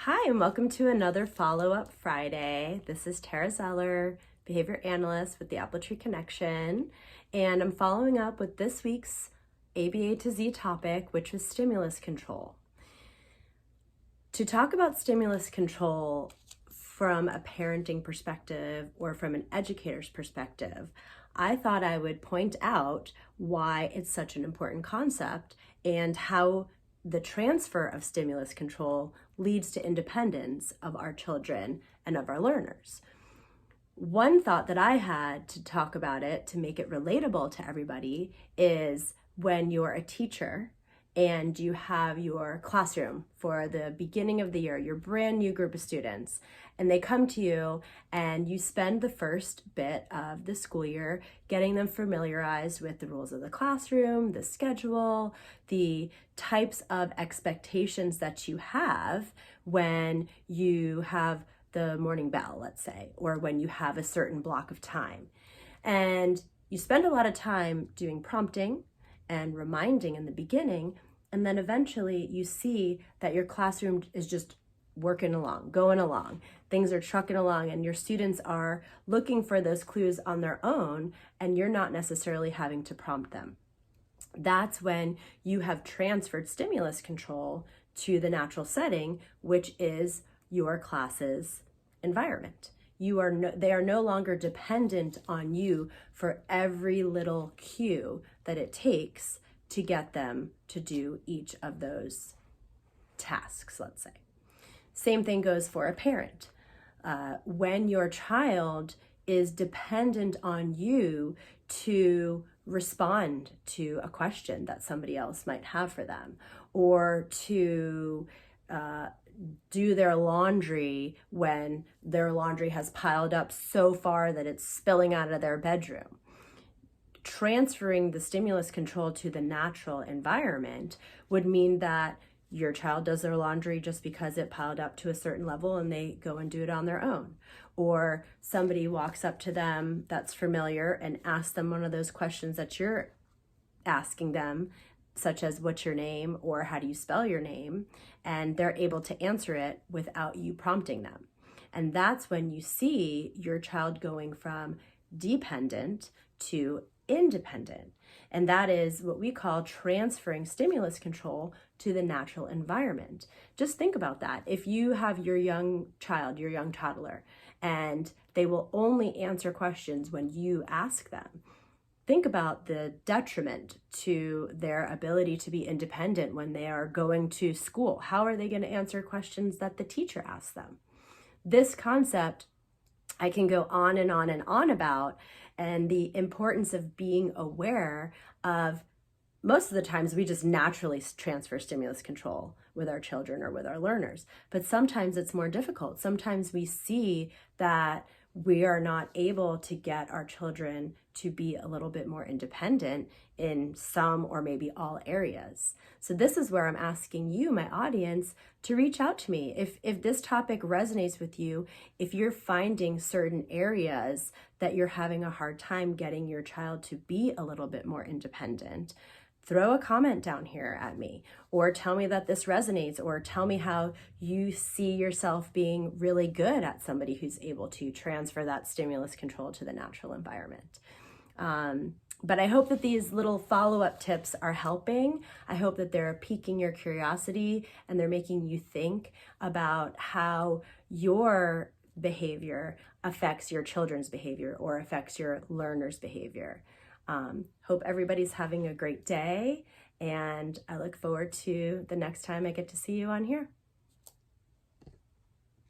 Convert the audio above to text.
Hi, and welcome to another Follow-Up Friday. This is Tara Zeller, Behavior Analyst with the Apple Tree Connection, and I'm following up with this week's ABA to Z topic, which was stimulus control. To talk about stimulus control from a parenting perspective or from an educator's perspective, I thought I would point out why it's such an important concept and how the transfer of stimulus control leads to independence of our children and of our learners. One thought that I had to talk about it to make it relatable to everybody is when you're a teacher and you have your classroom for the beginning of the year, your brand new group of students, and they come to you and you spend the first bit of the school year getting them familiarized with the rules of the classroom, the schedule, the types of expectations that you have when you have the morning bell, let's say, or when you have a certain block of time. And you spend a lot of time doing prompting and reminding in the beginning, and then eventually you see that your classroom is just working along, going along. Things are trucking along and your students are looking for those clues on their own and you're not necessarily having to prompt them. That's when you have transferred stimulus control to the natural setting, which is your class's environment. They are no longer dependent on you for every little cue that it takes to get them to do each of those tasks, let's say. Same thing goes for a parent. When your child is dependent on you to respond to a question that somebody else might have for them, or to do their laundry when their laundry has piled up so far that it's spilling out of their bedroom. Transferring the stimulus control to the natural environment would mean that your child does their laundry just because it piled up to a certain level and they go and do it on their own. Or somebody walks up to them that's familiar and asks them one of those questions that you're asking them, such as what's your name or how do you spell your name, and they're able to answer it without you prompting them. And that's when you see your child going from dependent to independent. And that is what we call transferring stimulus control to the natural environment. Just think about that. If you have your young child, your young toddler, and they will only answer questions when you ask them, think about the detriment to their ability to be independent when they are going to school. How are they going to answer questions that the teacher asks them? This concept I can go on and on and on about, and the importance of being aware of. Most of the times we just naturally transfer stimulus control with our children or with our learners, but sometimes it's more difficult. Sometimes we see that we are not able to get our children to be a little bit more independent in some or maybe all areas. So this is where I'm asking you, my audience, to reach out to me. If this topic resonates with you, if you're finding certain areas that you're having a hard time getting your child to be a little bit more independent, throw a comment down here at me, or tell me that this resonates, or tell me how you see yourself being really good at somebody who's able to transfer that stimulus control to the natural environment. But I hope that these little follow-up tips are helping. I hope that they're piquing your curiosity and they're making you think about how your behavior affects your children's behavior or affects your learner's behavior. Hope everybody's having a great day, and I look forward to the next time I get to see you on here.